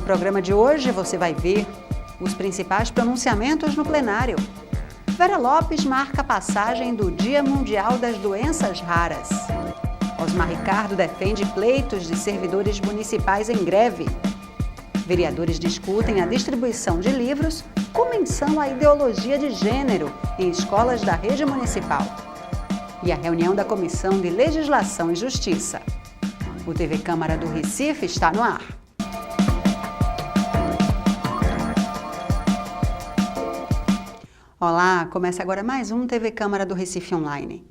programa de hoje você vai ver os principais pronunciamentos no plenário. Vera Lopes marca a passagem do Dia Mundial das Doenças Raras. Osmar Ricardo defende pleitos de servidores municipais em greve. Vereadores discutem a distribuição de livros com menção à ideologia de gênero em escolas da rede municipal. E a reunião da Comissão de Legislação e Justiça. O TV Câmara do Recife está no ar. Olá, começa agora mais um TV Câmara do Recife Online.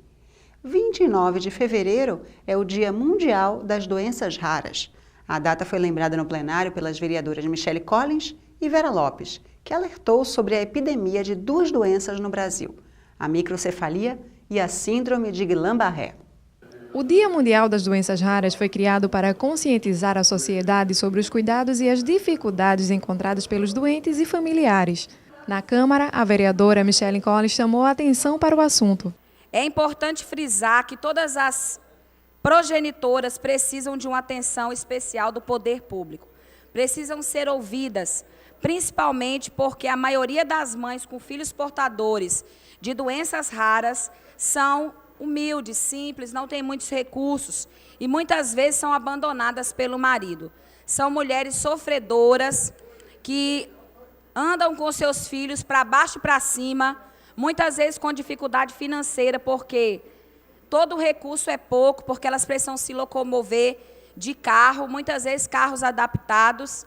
29 de fevereiro é o Dia Mundial das Doenças Raras. A data foi lembrada no plenário pelas vereadoras Michele Collins e Vera Lopes, que alertou sobre a epidemia de duas doenças no Brasil, a microcefalia e a síndrome de Guillain-Barré. O Dia Mundial das Doenças Raras foi criado para conscientizar a sociedade sobre os cuidados e as dificuldades encontradas pelos doentes e familiares. Na Câmara, a vereadora Michele Collins chamou a atenção para o assunto. É importante frisar que todas as progenitoras precisam de uma atenção especial do poder público. Precisam ser ouvidas, principalmente porque a maioria das mães com filhos portadores de doenças raras são humildes, simples, não têm muitos recursos e muitas vezes são abandonadas pelo marido. São mulheres sofredoras que andam com seus filhos para baixo e para cima, muitas vezes com dificuldade financeira, porque todo o recurso é pouco, porque elas precisam se locomover de carro, muitas vezes carros adaptados.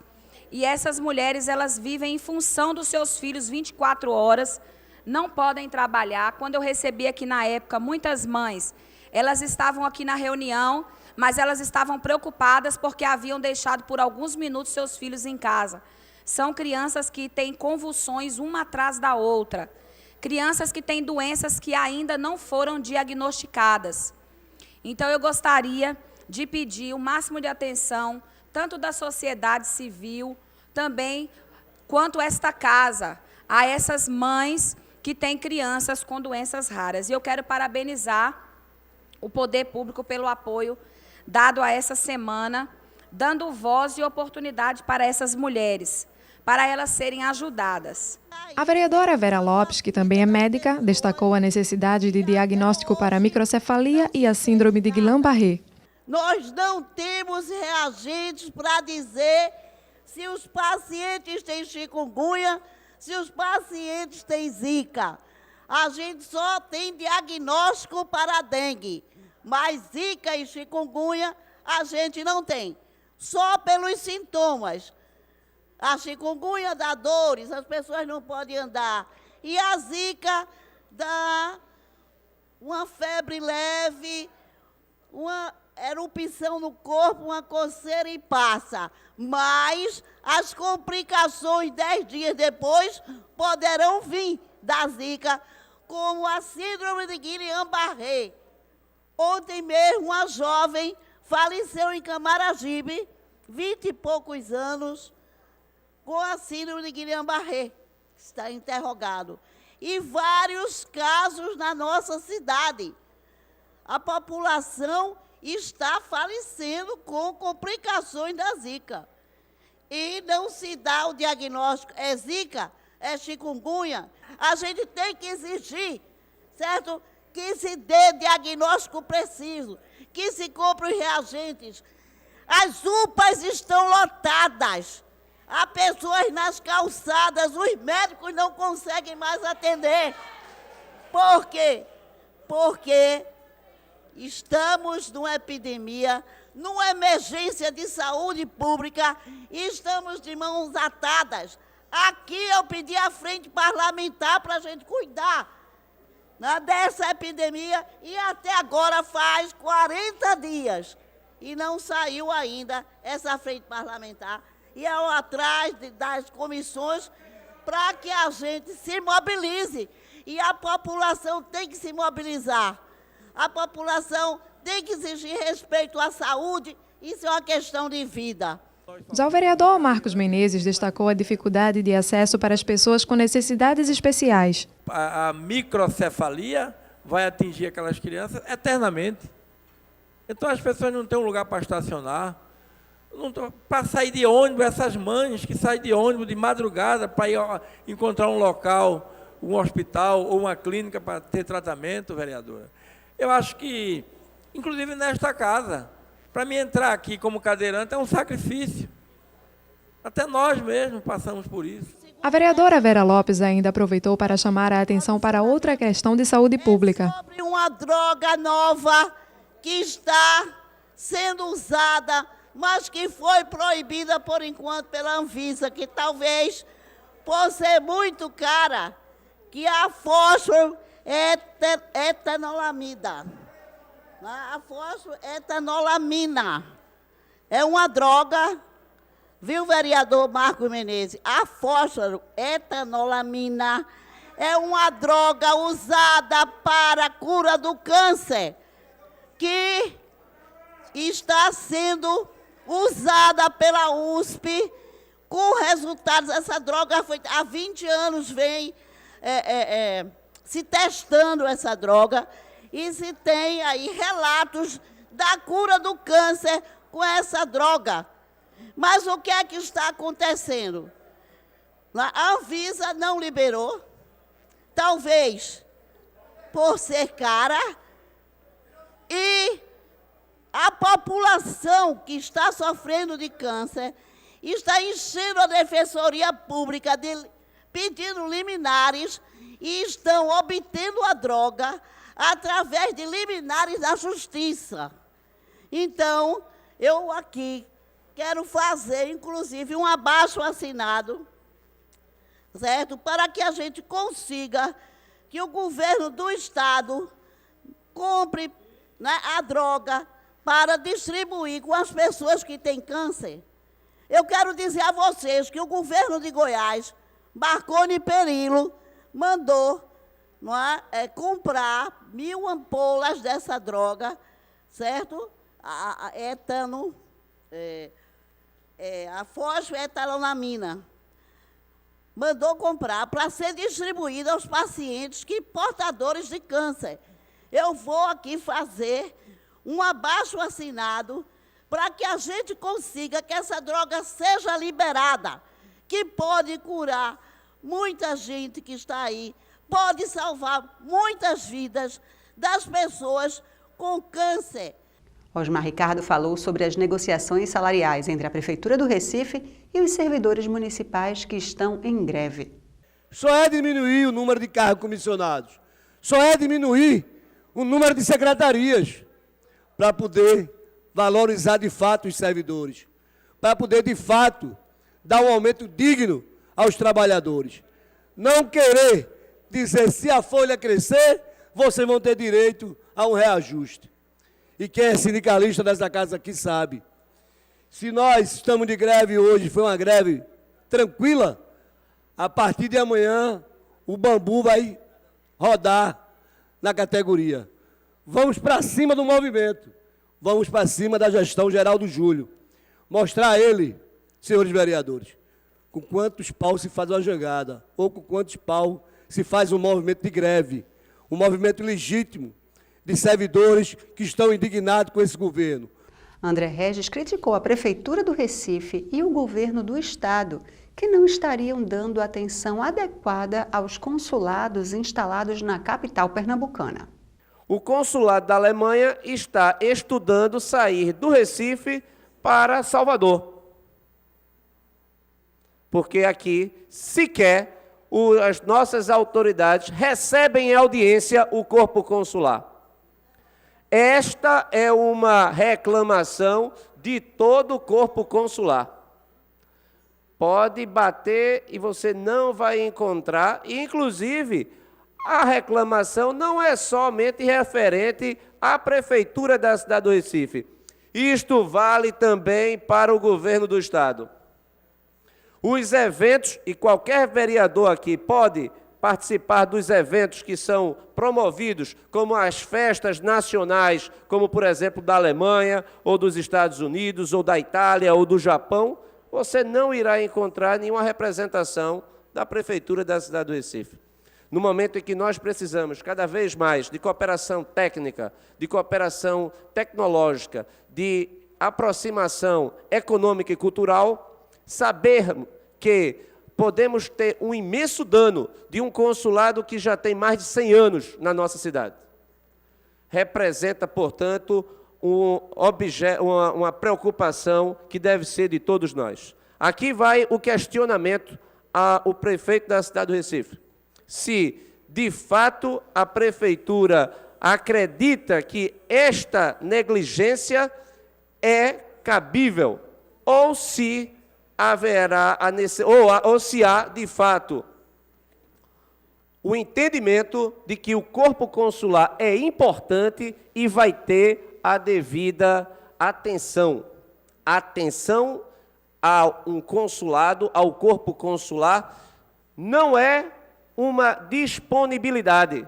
E essas mulheres, elas vivem em função dos seus filhos 24 horas, não podem trabalhar. Quando eu recebi aqui na época, muitas mães, elas estavam aqui na reunião, mas elas estavam preocupadas porque haviam deixado por alguns minutos seus filhos em casa. São crianças que têm convulsões uma atrás da outra. Crianças que têm doenças que ainda não foram diagnosticadas. Então, eu gostaria de pedir o máximo de atenção, tanto da sociedade civil, também quanto esta casa, a essas mães que têm crianças com doenças raras. E eu quero parabenizar o poder público pelo apoio dado a essa semana, dando voz e oportunidade para essas mulheres, para elas serem ajudadas. A vereadora Vera Lopes, que também é médica, destacou a necessidade de diagnóstico para a microcefalia e a síndrome de Guillain-Barré. Nós não temos reagentes para dizer se os pacientes têm chikungunya, se os pacientes têm zika. A gente só tem diagnóstico para a dengue, mas zika e chikungunya a gente não tem, só pelos sintomas. A chikungunya dá dores, as pessoas não podem andar. E a zika dá uma febre leve, uma erupção no corpo, uma coceira e passa. Mas as complicações 10 dias depois poderão vir da zika, como a síndrome de Guillain-Barré. Ontem mesmo, uma jovem faleceu em Camaragibe, 20 e poucos anos, com a síndrome de Guillain-Barré, está interrogado. E vários casos na nossa cidade. A população está falecendo com complicações da zika. E não se dá o diagnóstico, é zika, é chikungunya. A gente tem que exigir, certo? Que se dê diagnóstico preciso, que se compre os reagentes. As UPAs estão lotadas. Há pessoas nas calçadas, os médicos não conseguem mais atender. Por quê? Porque estamos numa epidemia, numa emergência de saúde pública e estamos de mãos atadas. Aqui eu pedi à frente parlamentar para a gente cuidar, né, dessa epidemia e até agora faz 40 dias e não saiu ainda essa frente parlamentar. E ao atrás das comissões para que a gente se mobilize. E a população tem que se mobilizar. A população tem que exigir respeito à saúde. Isso é uma questão de vida. Já o vereador Marcos Menezes destacou a dificuldade de acesso para as pessoas com necessidades especiais. A microcefalia vai atingir aquelas crianças eternamente. Então as pessoas não têm um lugar para estacionar, Para sair de ônibus, essas mães que saem de ônibus de madrugada para ir encontrar um local, um hospital ou uma clínica para ter tratamento, vereadora. Eu acho que, inclusive nesta casa, para mim entrar aqui como cadeirante é um sacrifício. Até nós mesmos passamos por isso. A vereadora Vera Lopes ainda aproveitou para chamar a atenção para outra questão de saúde pública. Sobre uma droga nova que está sendo usada, mas que foi proibida por enquanto pela Anvisa, que talvez, por ser muito cara, que é a fosfoetanolamida. A fosfoetanolamina é uma droga, viu, vereador Marcos Menezes? A fosfoetanolamina é uma droga usada para a cura do câncer, que está sendo usada pela USP, com resultados. Essa droga foi, há 20 anos vem se testando essa droga, e se tem aí relatos da cura do câncer com essa droga. Mas o que é que está acontecendo? A Anvisa não liberou, talvez por ser cara, e a população que está sofrendo de câncer está enchendo a Defensoria Pública pedindo liminares, e estão obtendo a droga através de liminares da Justiça. Então, eu aqui quero fazer, inclusive, um abaixo-assinado, certo? Para que a gente consiga que o governo do Estado compre, né, a droga para distribuir com as pessoas que têm câncer. Eu quero dizer a vocês que o governo de Goiás, Marconi Perillo, mandou, não é, comprar 1.000 ampolas dessa droga, certo? A fosfoetanolamina. Mandou comprar para ser distribuída aos pacientes portadores de câncer. Eu vou aqui fazer um abaixo-assinado para que a gente consiga que essa droga seja liberada, que pode curar muita gente que está aí, pode salvar muitas vidas das pessoas com câncer. Osmar Ricardo falou sobre as negociações salariais entre a Prefeitura do Recife e os servidores municipais que estão em greve. Só é diminuir o número de cargos comissionados, só é diminuir o número de secretarias, para poder valorizar de fato os servidores, para poder de fato dar um aumento digno aos trabalhadores. Não querer dizer, se a folha crescer, vocês vão ter direito a um reajuste. E quem é sindicalista dessa casa aqui sabe, se nós estamos de greve hoje, foi uma greve tranquila, a partir de amanhã o bambu vai rodar na categoria. Vamos para cima do movimento, vamos para cima da gestão geral do Júlio, mostrar a ele, senhores vereadores, com quantos pau se faz uma jangada, ou com quantos pau se faz um movimento de greve, um movimento legítimo de servidores que estão indignados com esse governo. André Regis criticou a Prefeitura do Recife e o governo do Estado, que não estariam dando atenção adequada aos consulados instalados na capital pernambucana. O consulado da Alemanha está estudando sair do Recife para Salvador. Porque aqui, sequer, as nossas autoridades recebem em audiência o corpo consular. Esta é uma reclamação de todo o corpo consular. Pode bater e você não vai encontrar, inclusive, a reclamação não é somente referente à Prefeitura da cidade do Recife. Isto vale também para o governo do Estado. Os eventos, e qualquer vereador aqui pode participar dos eventos que são promovidos, como as festas nacionais, como, por exemplo, da Alemanha, ou dos Estados Unidos, ou da Itália, ou do Japão, você não irá encontrar nenhuma representação da Prefeitura da cidade do Recife. No momento em que nós precisamos cada vez mais de cooperação técnica, de cooperação tecnológica, de aproximação econômica e cultural, saber que podemos ter um imenso dano de um consulado que já tem mais de 100 anos na nossa cidade. Representa, portanto, uma preocupação que deve ser de todos nós. Aqui vai o questionamento ao prefeito da cidade do Recife. Se, de fato, a prefeitura acredita que esta negligência é cabível, ou se haverá ou se há, de fato, o entendimento de que o corpo consular é importante e vai ter a devida atenção. Atenção a um consulado, ao corpo consular, não é uma disponibilidade,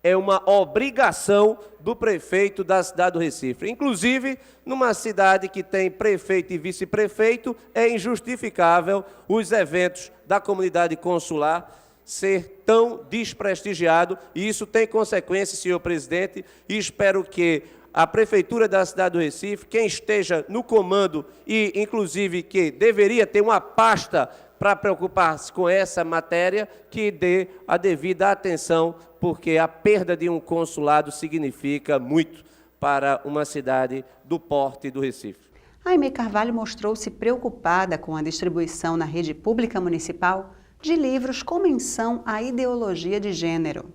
é uma obrigação do prefeito da cidade do Recife. Inclusive, numa cidade que tem prefeito e vice-prefeito, é injustificável os eventos da comunidade consular ser tão desprestigiado, e isso tem consequências, senhor presidente, e espero que a Prefeitura da cidade do Recife, quem esteja no comando e, inclusive, que deveria ter uma pasta para preocupar-se com essa matéria, que dê a devida atenção, porque a perda de um consulado significa muito para uma cidade do porte do Recife. A Aimee Carvalho mostrou-se preocupada com a distribuição na rede pública municipal de livros com menção à ideologia de gênero.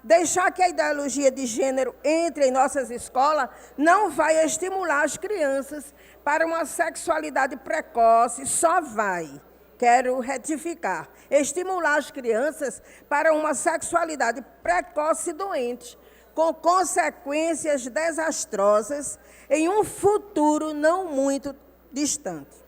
Deixar que a ideologia de gênero entre em nossas escolas não vai estimular as crianças para uma sexualidade precoce, só vai, quero retificar, estimular as crianças para uma sexualidade precoce e doente, com consequências desastrosas em um futuro não muito distante.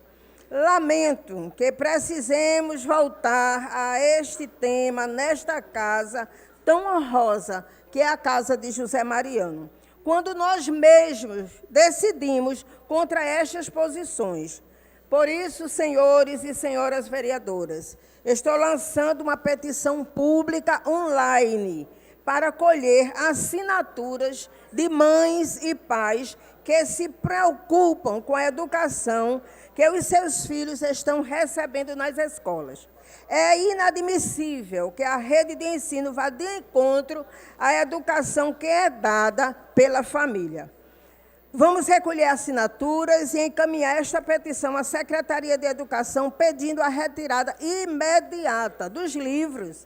Lamento que precisemos voltar a este tema nesta casa tão honrosa, que é a casa de José Mariano, quando nós mesmos decidimos contra estas posições. Por isso, senhores e senhoras vereadoras, estou lançando uma petição pública online para colher assinaturas de mães e pais que se preocupam com a educação que os seus filhos estão recebendo nas escolas. É inadmissível que a rede de ensino vá de encontro à educação que é dada pela família. Vamos recolher assinaturas e encaminhar esta petição à Secretaria de Educação, pedindo a retirada imediata dos livros,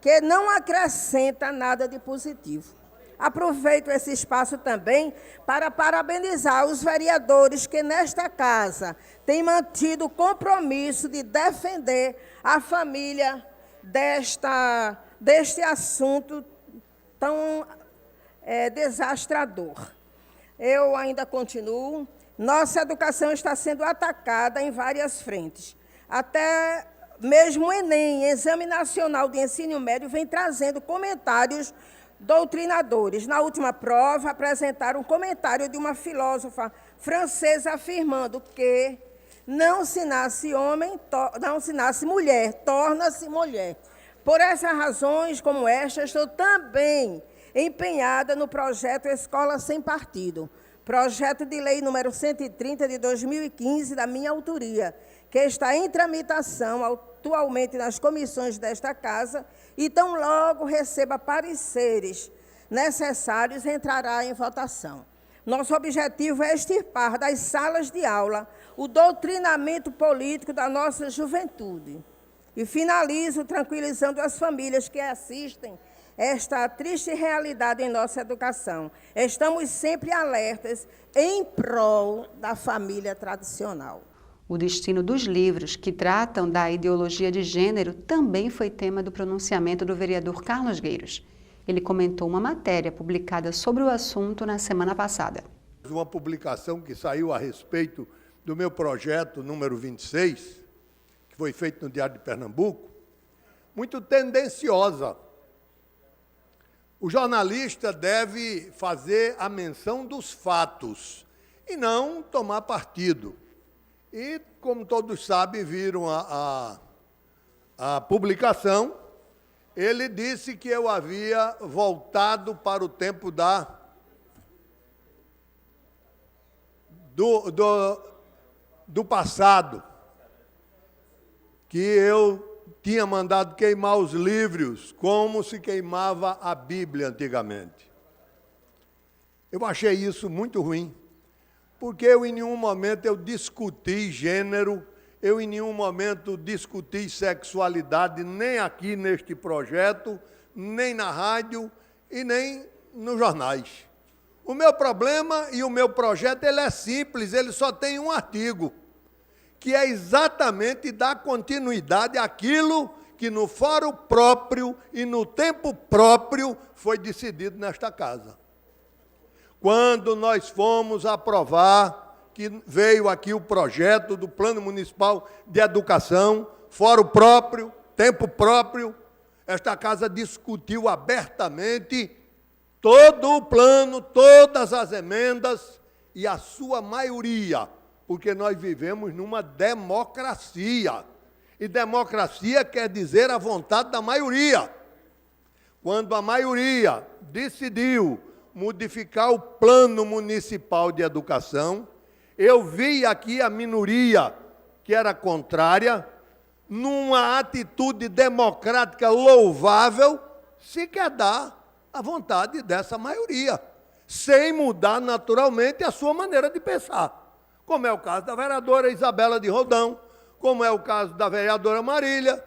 que não acrescenta nada de positivo. Aproveito esse espaço também para parabenizar os vereadores que, nesta casa, têm mantido o compromisso de defender a família deste assunto tão desastrador. Eu ainda continuo. Nossa educação está sendo atacada em várias frentes. Até mesmo o Enem, Exame Nacional de Ensino Médio, vem trazendo comentários doutrinadores. Na última prova, apresentaram um comentário de uma filósofa francesa afirmando que não se nasce homem, não se nasce mulher, torna-se mulher. Por essas razões como esta, estou também empenhada no projeto Escola Sem Partido, projeto de lei número 130 de 2015, da minha autoria, que está em tramitação atualmente nas comissões desta casa, e tão logo receba pareceres necessários, entrará em votação. Nosso objetivo é extirpar das salas de aula o doutrinamento político da nossa juventude. E finalizo tranquilizando as famílias que assistem esta triste realidade em nossa educação. Estamos sempre alertas em prol da família tradicional. O destino dos livros que tratam da ideologia de gênero também foi tema do pronunciamento do vereador Carlos Gueiros. Ele comentou uma matéria publicada sobre o assunto na semana passada. Uma publicação que saiu a respeito do meu projeto número 26, que foi feito no Diário de Pernambuco, muito tendenciosa. O jornalista deve fazer a menção dos fatos e não tomar partido. E, como todos sabem, viram a publicação, ele disse que eu havia voltado para o tempo do passado, que eu tinha mandado queimar os livros, como se queimava a Bíblia antigamente. Eu achei isso muito ruim, porque eu em nenhum momento eu discuti gênero, eu em nenhum momento discuti sexualidade, nem aqui neste projeto, nem na rádio e nem nos jornais. O meu problema e o meu projeto ele é simples, ele só tem um artigo, que é exatamente dar continuidade àquilo que no fórum próprio e no tempo próprio foi decidido nesta casa. Quando nós fomos aprovar, que veio aqui o projeto do Plano Municipal de Educação, fórum próprio, tempo próprio, esta casa discutiu abertamente todo o plano, todas as emendas e a sua maioria, porque nós vivemos numa democracia. E democracia quer dizer a vontade da maioria. Quando a maioria decidiu modificar o Plano Municipal de Educação, eu vi aqui a minoria, que era contrária, numa atitude democrática louvável, se quer dar a vontade dessa maioria, sem mudar naturalmente a sua maneira de pensar, como é o caso da vereadora Isabela de Roldão, como é o caso da vereadora Marília.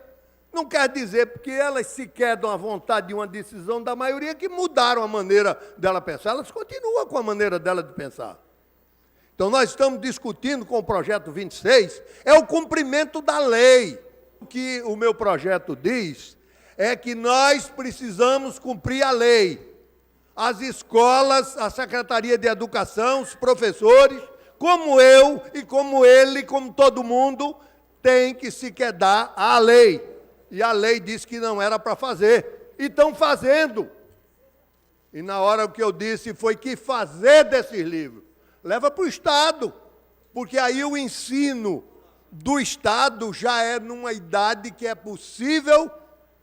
Não quer dizer porque elas sequer dão a vontade de uma decisão da maioria que mudaram a maneira dela pensar, elas continuam com a maneira dela de pensar. Então nós estamos discutindo com o projeto 26, é o cumprimento da lei. O que o meu projeto diz é que nós precisamos cumprir a lei. As escolas, a Secretaria de Educação, os professores, como eu e como ele, como todo mundo, tem que se quedar à lei. E a lei disse que não era para fazer. E estão fazendo. E na hora o que eu disse foi que fazer desses livros leva para o Estado, porque aí o ensino do Estado já é numa idade que é possível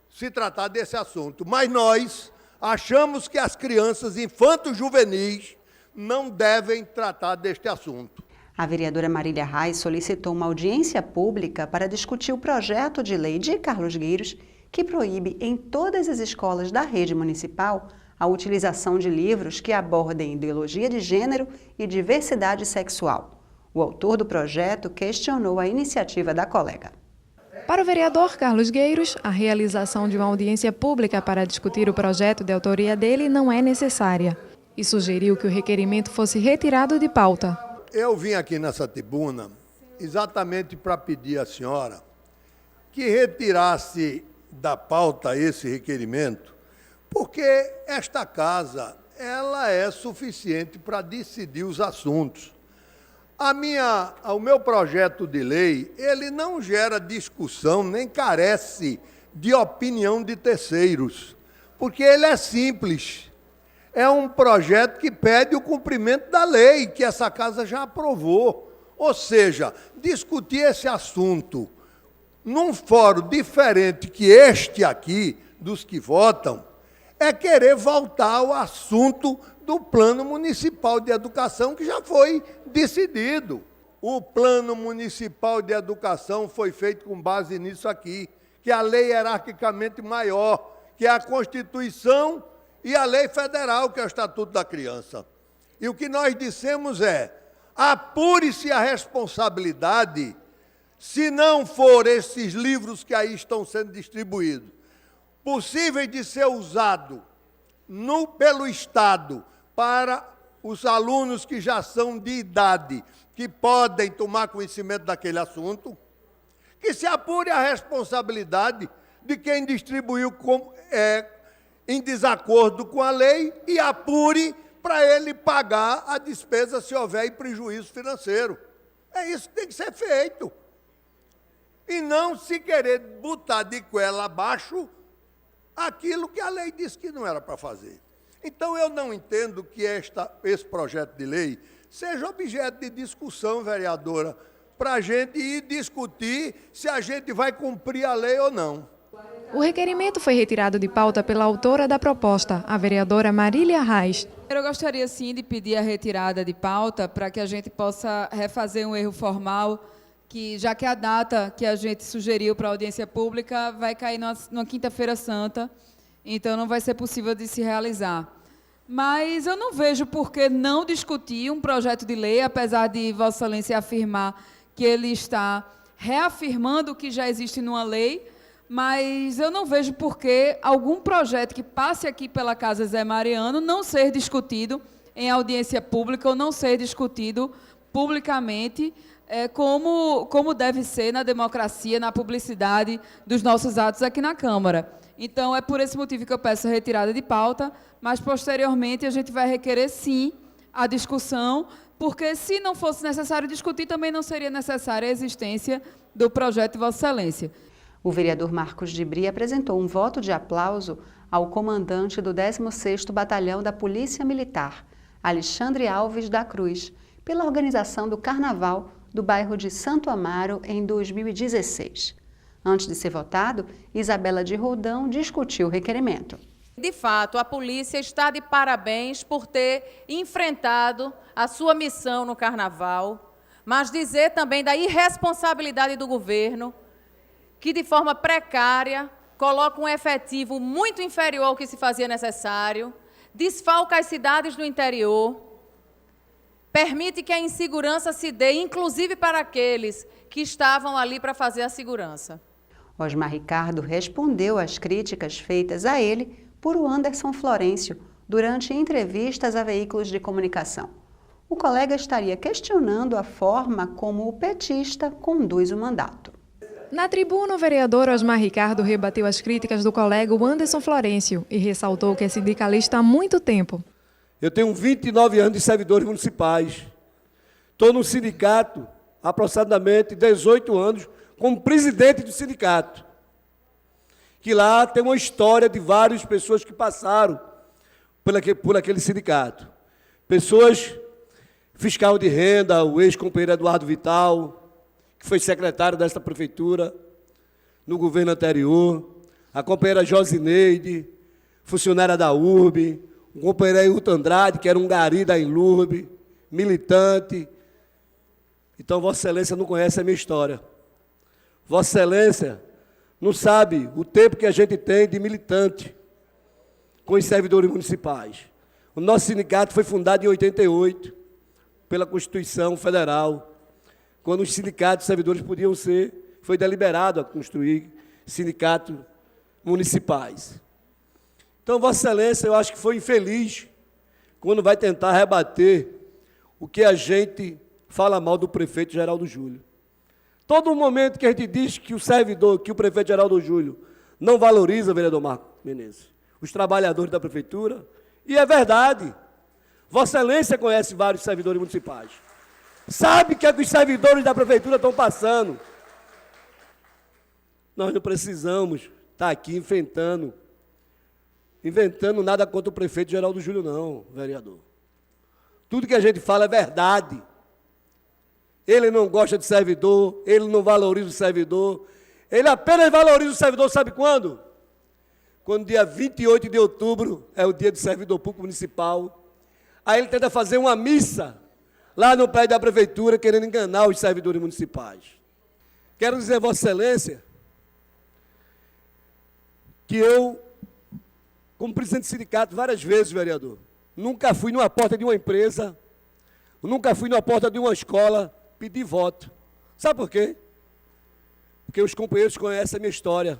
se tratar desse assunto. Mas nós achamos que as crianças infanto-juvenis não devem tratar deste assunto. A vereadora Marília Reis solicitou uma audiência pública para discutir o projeto de lei de Carlos Gueiros, que proíbe em todas as escolas da rede municipal a utilização de livros que abordem ideologia de gênero e diversidade sexual. O autor do projeto questionou a iniciativa da colega. Para o vereador Carlos Gueiros, a realização de uma audiência pública para discutir o projeto de autoria dele não é necessária e sugeriu que o requerimento fosse retirado de pauta. Eu vim aqui nessa tribuna exatamente para pedir à senhora que retirasse da pauta esse requerimento, porque esta casa ela é suficiente para decidir os assuntos. O meu projeto de lei, ele não gera discussão, nem carece de opinião de terceiros, porque ele é simples. É um projeto que pede o cumprimento da lei, que essa casa já aprovou. Ou seja, discutir esse assunto num fórum diferente que este aqui, dos que votam, é querer voltar ao assunto do Plano Municipal de Educação, que já foi decidido. O Plano Municipal de Educação foi feito com base nisso aqui, que é a lei hierarquicamente maior, que é a Constituição e a lei federal, que é o Estatuto da Criança. E o que nós dissemos é, apure-se a responsabilidade, se não for esses livros que aí estão sendo distribuídos, possíveis de ser usado pelo Estado para os alunos que já são de idade, que podem tomar conhecimento daquele assunto, que se apure a responsabilidade de quem distribuiu em desacordo com a lei e apure para ele pagar a despesa se houver prejuízo financeiro. É isso que tem que ser feito. E não se querer botar de goela abaixo aquilo que a lei disse que não era para fazer. Então, eu não entendo que esse projeto de lei seja objeto de discussão, vereadora, para a gente ir discutir se a gente vai cumprir a lei ou não. O requerimento foi retirado de pauta pela autora da proposta, a vereadora Marília Reis. Eu gostaria, sim, de pedir a retirada de pauta para que a gente possa refazer um erro formal, que, já que a data que a gente sugeriu para a audiência pública vai cair numa quinta-feira santa, então não vai ser possível de se realizar. Mas eu não vejo por que não discutir um projeto de lei, apesar de Vossa Excelência afirmar que ele está reafirmando o que já existe numa lei, mas eu não vejo por que algum projeto que passe aqui pela Casa Zé Mariano não ser discutido em audiência pública ou não ser discutido publicamente, como deve ser na democracia, na publicidade dos nossos atos aqui na Câmara. Então, é por esse motivo que eu peço a retirada de pauta, mas, posteriormente, a gente vai requerer, sim, a discussão, porque, se não fosse necessário discutir, também não seria necessária a existência do projeto de Vossa Excelência. O vereador Marcos de Brie apresentou um voto de aplauso ao comandante do 16º Batalhão da Polícia Militar, Alexandre Alves da Cruz, pela organização do Carnaval do bairro de Santo Amaro em 2016. Antes de ser votado, Isabela de Roldão discutiu o requerimento. De fato, a polícia está de parabéns por ter enfrentado a sua missão no Carnaval, mas dizer também da irresponsabilidade do governo, que de forma precária coloca um efetivo muito inferior ao que se fazia necessário, desfalca as cidades do interior, permite que a insegurança se dê, inclusive para aqueles que estavam ali para fazer a segurança. Osmar Ricardo respondeu às críticas feitas a ele por Anderson Florencio durante entrevistas a veículos de comunicação. O colega estaria questionando a forma como o petista conduz o mandato. Na tribuna, o vereador Osmar Ricardo rebateu as críticas do colega Anderson Florencio e ressaltou que é sindicalista há muito tempo. Eu tenho 29 anos de servidores municipais. Estou no sindicato há aproximadamente 18 anos como presidente do sindicato. Que lá tem uma história de várias pessoas que passaram por aquele sindicato. Pessoas, fiscal de renda, o ex-companheiro Eduardo Vital, que foi secretário desta prefeitura no governo anterior, a companheira Josineide, funcionária da URB, o companheiro Ailton Andrade, que era um gari da Enlurb, militante. Então, Vossa Excelência não conhece a minha história. Vossa Excelência não sabe o tempo que a gente tem de militante com os servidores municipais. O nosso sindicato foi fundado em 88, pela Constituição Federal, quando os sindicatos de servidores podiam ser, foi deliberado a construir sindicatos municipais. Então, Vossa Excelência, eu acho que foi infeliz quando vai tentar rebater o que a gente fala mal do prefeito Geraldo Júlio. Todo momento que a gente diz que o prefeito Geraldo Júlio não valoriza, vereador Marco Menezes, os trabalhadores da prefeitura, e é verdade. Vossa Excelência conhece vários servidores municipais. Sabe o que os servidores da prefeitura estão passando. Nós não precisamos estar aqui inventando nada contra o prefeito Geraldo Júlio, não, vereador. Tudo que a gente fala é verdade. Ele não gosta de servidor, ele não valoriza o servidor. Ele apenas valoriza o servidor, sabe quando? Quando dia 28 de outubro é o dia do servidor público municipal. Aí ele tenta fazer uma missa lá no prédio da prefeitura, querendo enganar os servidores municipais. Quero dizer, Vossa Excelência, que eu, como presidente do sindicato, várias vezes, vereador, nunca fui numa porta de uma empresa, nunca fui numa porta de uma escola pedir voto. Sabe por quê? Porque os companheiros conhecem a minha história,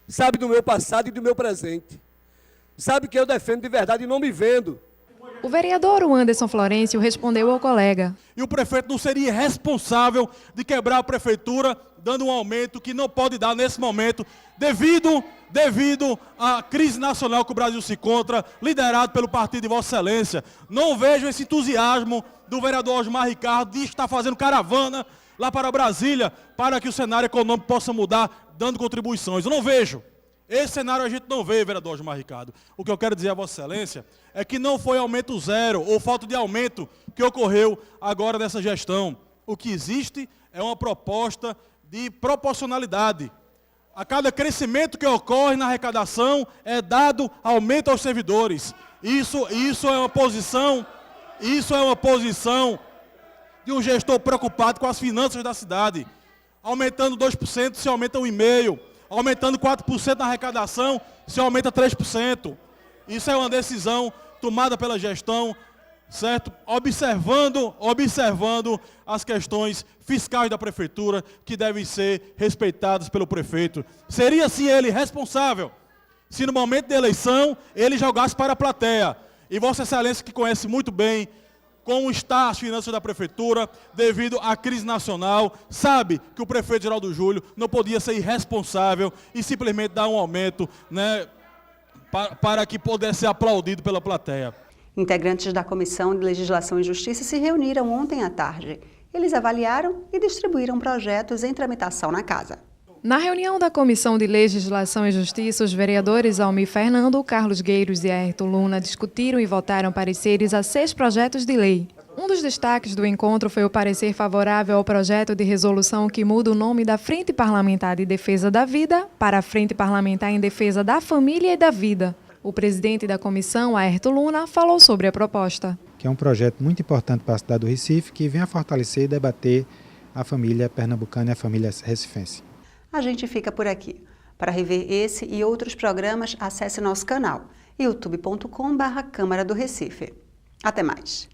sabem do meu passado e do meu presente, sabem que eu defendo de verdade e não me vendo. O vereador Anderson Florencio respondeu ao colega. E o prefeito não seria responsável de quebrar a prefeitura, dando um aumento que não pode dar nesse momento, devido à crise nacional que o Brasil se encontra, liderado pelo partido de Vossa Excelência. Não vejo esse entusiasmo do vereador Osmar Ricardo de estar fazendo caravana lá para Brasília, para que o cenário econômico possa mudar, dando contribuições. Eu não vejo. Esse cenário a gente não vê, vereador Osmar Ricardo. O que eu quero dizer a Vossa Excelência é que não foi aumento zero ou falta de aumento que ocorreu agora nessa gestão. O que existe é uma proposta de proporcionalidade. A cada crescimento que ocorre na arrecadação é dado aumento aos servidores. Isso é uma posição de um gestor preocupado com as finanças da cidade. Aumentando 2%, se aumenta 1,5%. Aumentando 4% na arrecadação, se aumenta 3%. Isso é uma decisão tomada pela gestão, certo? Observando as questões fiscais da prefeitura, que devem ser respeitadas pelo prefeito. Seria, sim, ele responsável se no momento da eleição ele jogasse para a plateia. E Vossa Excelência, que conhece muito bem como está as finanças da prefeitura, devido à crise nacional, sabe que o prefeito Geraldo Júlio não podia ser irresponsável e simplesmente dar um aumento, né, para que pudesse ser aplaudido pela plateia. Integrantes da Comissão de Legislação e Justiça se reuniram ontem à tarde. Eles avaliaram e distribuíram projetos em tramitação na casa. Na reunião da Comissão de Legislação e Justiça, os vereadores Almir Fernando, Carlos Gueiros e Ayrton Luna discutiram e votaram pareceres a 6 projetos de lei. Um dos destaques do encontro foi o parecer favorável ao projeto de resolução que muda o nome da Frente Parlamentar de Defesa da Vida para a Frente Parlamentar em Defesa da Família e da Vida. O presidente da comissão, Ayrton Luna, falou sobre a proposta. Que é um projeto muito importante para a cidade do Recife, que vem a fortalecer e debater a família pernambucana e a família recifense. A gente fica por aqui. Para rever esse e outros programas, acesse nosso canal youtube.com/Câmara do Recife. Até mais!